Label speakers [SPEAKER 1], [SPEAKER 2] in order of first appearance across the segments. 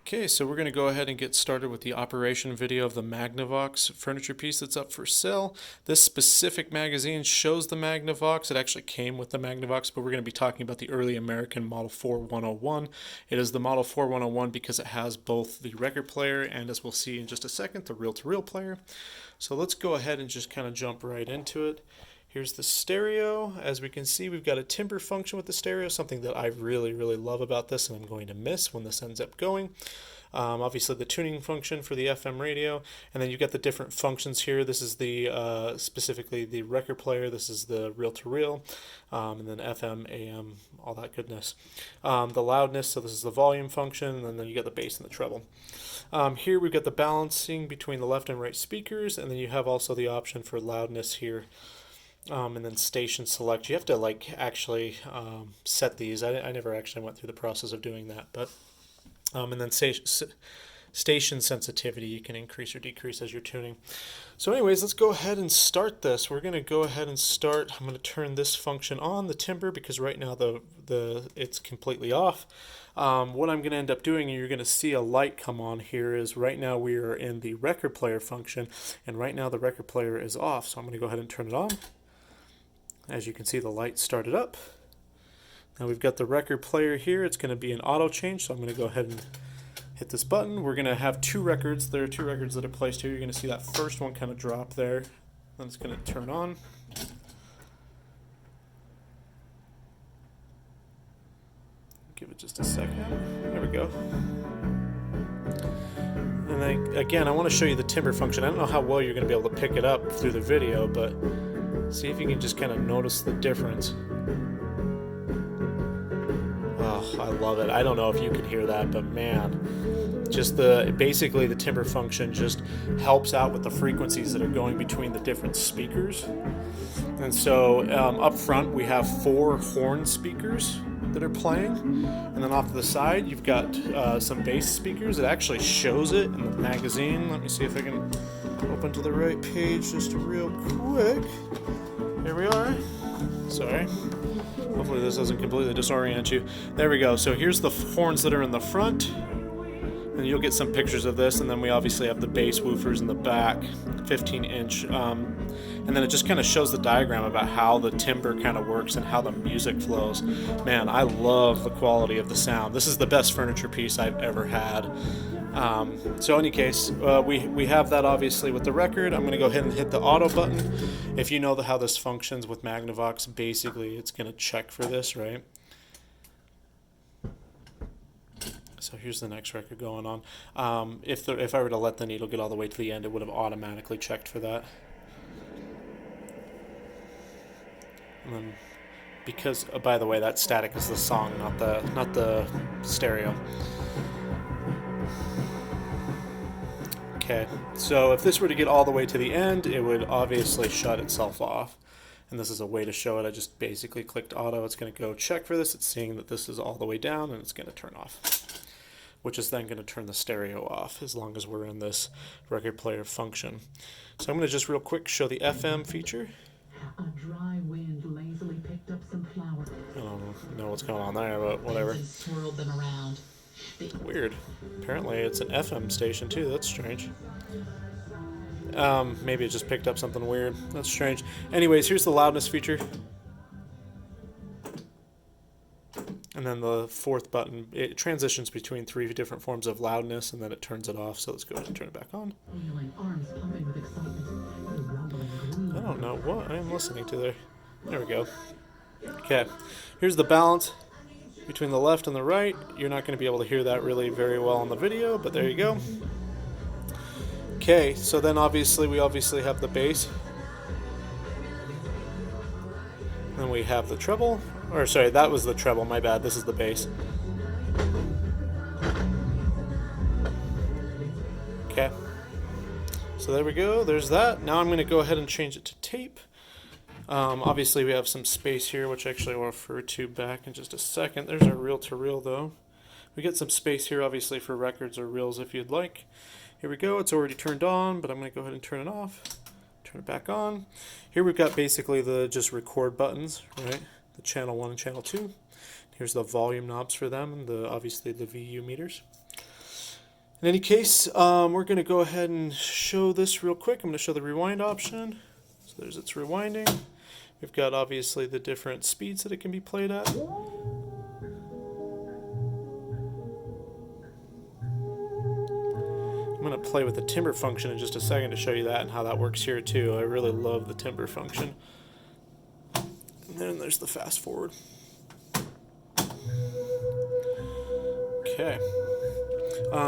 [SPEAKER 1] Okay, so we're going to go ahead and get started with the operation video of the Magnavox furniture piece that's up for sale. This specific magazine shows the Magnavox. It actually came with the Magnavox, but we're going to be talking about the early American Model 4101. It is the Model 4101 because it has both the record player and, as we'll see in just a second, the reel-to-reel player. So let's go ahead and just kind of jump right into it. Here's the stereo. As we can see, we've got a timbre function with the stereo, something that I really love about this and I'm going to miss when this ends up going. Obviously the tuning function for the FM radio, and then you've got the different functions here. This is the specifically the record player, this is the reel-to-reel, and then FM, AM, all that goodness. The loudness, so this is the volume function, and then you got the bass and the treble. Here we've got the balancing between the left and right speakers, and then you have also the option for loudness here. And then station select. You have to actually set these. I never actually went through the process of doing that, but and then station sensitivity, you can increase or decrease as you're tuning. So anyways, let's go ahead and start this. We're going to go ahead and start. I'm going to turn this function on, the timbre, because right now it's completely off. What I'm going to end up doing, and you're going to see a light come on here, is right now we are in the record player function, and right now the record player is off. So I'm going to go ahead and turn it on. As you can see, the light started up. Now we've got the record player here. It's going to be an auto change, so I'm going to go ahead and hit this button. We're going to have two records. There are two records that are placed here. You're going to see that first one kind of drop there. Then it's going to turn on. Give it just a second. There we go. And then again, I want to show you the timbre function. I don't know how well you're going to be able to pick it up through the video, but see if you can just kind of notice the difference. Oh, I love it. I don't know if you can hear that, but man, just basically the timbre function just helps out with the frequencies that are going between the different speakers. And so up front we have 4 horn speakers that are playing, and then off to the side you've got some bass speakers. It actually shows it in the magazine. Let me see if I can open to the right page just real quick. Here we are. Sorry. Hopefully this doesn't completely disorient you. There we go. So here's the horns that are in the front. And you'll get some pictures of this. And then we obviously have the bass woofers in the back, 15-inch. And then it just kind of shows the diagram about how the timbre kind of works and how the music flows. Man, I love the quality of the sound. This is the best furniture piece I've ever had. So in any case, we have that obviously with the record. I'm going to go ahead and hit the auto button. If you know how this functions with Magnavox, basically it's going to check for this, right? So here's the next record going on. If I were to let the needle get all the way to the end, it would have automatically checked for that. And then, because by the way, that static is the song, not the stereo. Okay, so if this were to get all the way to the end, it would obviously shut itself off. And this is a way to show it. I just basically clicked auto. It's going to go check for this. It's seeing that this is all the way down, and it's going to turn off, which is then going to turn the stereo off as long as we're in this record player function. So I'm going to just real quick show the FM feature.
[SPEAKER 2] A dry wind lazily picked up some flowers.
[SPEAKER 1] I don't know what's going on there, but whatever.
[SPEAKER 2] And swirled them around.
[SPEAKER 1] Weird. Apparently it's an FM station too. That's strange. Maybe it just picked up something weird. That's strange. Anyways, here's the loudness feature. And then the fourth button, it transitions between 3 different forms of loudness, and then it turns it off. So let's go ahead and turn it back on.
[SPEAKER 2] Arms pumping with excitement.
[SPEAKER 1] I don't know what I am listening to there. There we go. Okay, here's the balance between the left and the right. You're not going to be able to hear that really very well on the video, but there you go. Okay, so then we obviously have the bass. Then we have the treble. Or sorry, that was the treble, my bad. This is the bass. Okay. So there we go. There's that. Now I'm going to go ahead and change it to tape. Obviously we have some space here, which actually I'll refer to back in just a second. There's our reel-to-reel though. We get some space here obviously for records or reels if you'd like. Here we go. It's already turned on, but I'm going to go ahead and turn it off. Turn it back on. Here we've got basically the just record buttons, right? The channel 1 and channel 2. Here's the volume knobs for them, and obviously the VU meters. In any case, we're going to go ahead and show this real quick. I'm going to show the rewind option. So there's its rewinding. We've got obviously the different speeds that it can be played at. I'm going to play with the timbre function in just a second to show you that and how that works here too. I really love the timbre function. And then there's the fast forward. Okay.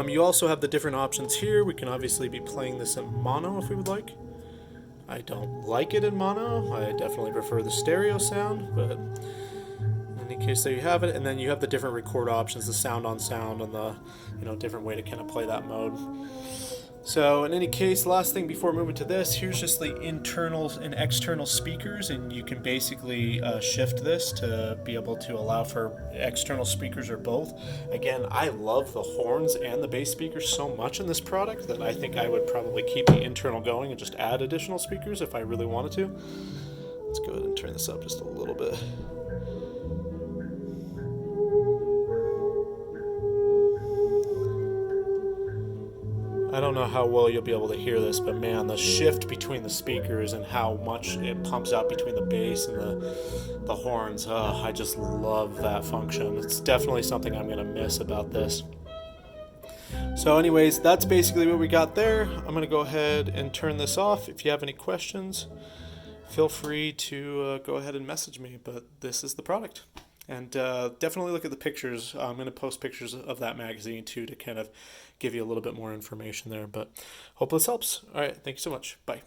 [SPEAKER 1] You also have the different options here. We can obviously be playing this in mono if we would like. I don't like it in mono. I definitely prefer the stereo sound, but in any case, there you have it. And then you have the different record options, the sound on sound, and the different way to kind of play that mode. So in any case, last thing before moving to this, here's just the internal and external speakers, and you can basically shift this to be able to allow for external speakers or both. Again, I love the horns and the bass speakers so much in this product that I think I would probably keep the internal going and just add additional speakers if I really wanted to. Let's go ahead and turn this up just a little bit. I don't know how well you'll be able to hear this, but man, the shift between the speakers and how much it pumps out between the bass and the horns, I just love that function. It's definitely something I'm going to miss about this. So anyways, that's basically what we got there. I'm going to go ahead and turn this off. If you have any questions, feel free to go ahead and message me, but this is the product. And definitely look at the pictures. I'm going to post pictures of that magazine too to kind of give you a little bit more information there. But hope this helps. All right. Thank you so much. Bye.